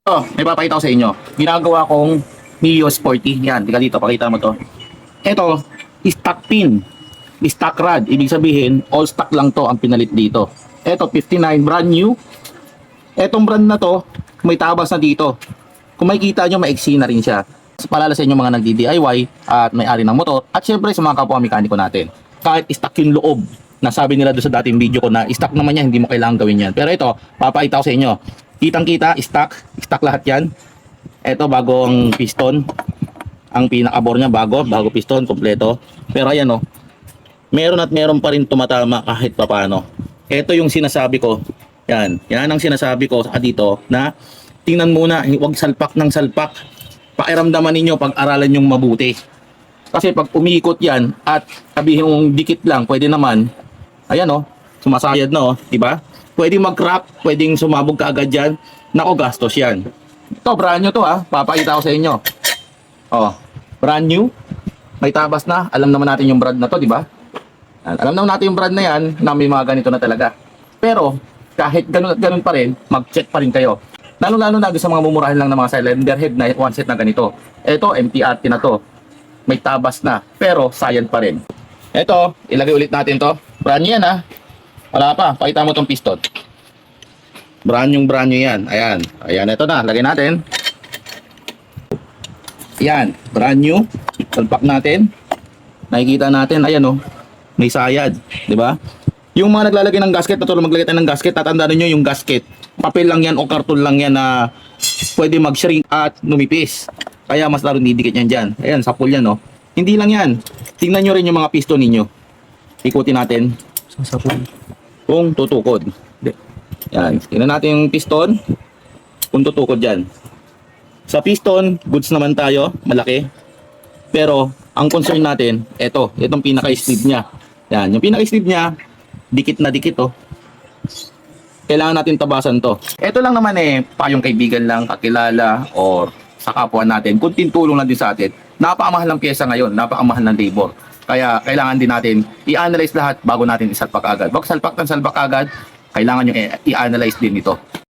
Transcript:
Oh, may papakita ko sa inyo. Ginagawa kong Mio Sporty. Yan, tika dito, pakita mo to. Ito, stock pin. Stock rod. Ibig sabihin, all stock lang to ang pinalit dito. Ito, 59, brand new. Etong brand na to, may tabas na dito. Kung makikita nyo, maiksi na rin siya. Palala sa inyo mga nagdi-DIY at may-ari ng motor. At syempre sa mga kapwa mekaniko natin. Kahit stock yung loob. Nasabi nila doon sa dating video ko na stock naman yan, hindi mo kailangan gawin yan. Pero ito, papakita ko sa inyo. Kitang-kita, stock lahat yan. Ito, bagong piston. Ang pinaka-bore niya, bago piston, kompleto. Pero ayan o, meron at meron pa rin tumatama kahit papano. Ito yung sinasabi ko. Yan ang sinasabi ko dito na tingnan muna, huwag salpak ng salpak. Pakiramdaman ninyo, pag-aralan yung mabuti. Kasi pag umikot yan at sabihin mong dikit lang, pwede naman. Ayan o, sumasayad na o, diba? Pwede mag-crack, pwedeng sumabog ka agad yan. Nako, gastos yan. Ito, brand new to ha. Papakita ko sa inyo. Oh, brand new. May tabas na. Alam naman natin yung brand na to, diba? Alam naman natin yung brand na yan na may mga ganito na talaga. Pero, kahit ganun at ganun pa rin, mag-check pa rin kayo. Lalo-lalo na sa mga mumurahin lang ng mga cylinder head na one set na ganito. Ito, MTRT na to. May tabas na, pero sayad pa rin. Ito, ilagay ulit natin to. Brand new yan ha. Wala pa, pakita mo tong piston. Brand new yan. Ayan, ito na, lagay natin. Ayan, brand new. Salpak natin. Nakikita natin, ayan o. May sayad, di ba? Yung mga naglalagay ng gasket, natulong maglagay tayo ng gasket, tatandaan niyo yung gasket. Papel lang yan o karton lang yan na pwede mag-shrink at numipis. Kaya mas lalo didikit yan dyan. Ayan, sapul yan, no? Hindi lang yan. Tingnan nyo rin yung mga piston ninyo. Ikutin natin. Sapul. Kung tutukod. Yan. Tingnan natin yung piston. Kung tutukod dyan. Sa piston, goods naman tayo. Malaki. Pero, ang concern natin, itong pinaka-sleeve niya. Yan. Yung pinaka-sleeve niya, dikit na dikit, oh. Kailangan natin tabasan to. Ito lang naman payong kaibigan lang, kakilala, or sa kapwa natin. Kunting tulong lang din sa atin. Napakamahal ng pyesa ngayon, napakamahal ng labor. Kaya kailangan din natin i-analyze lahat bago natin isalpak agad. Wag salpak ng salpak agad, kailangan nyo i-analyze din ito.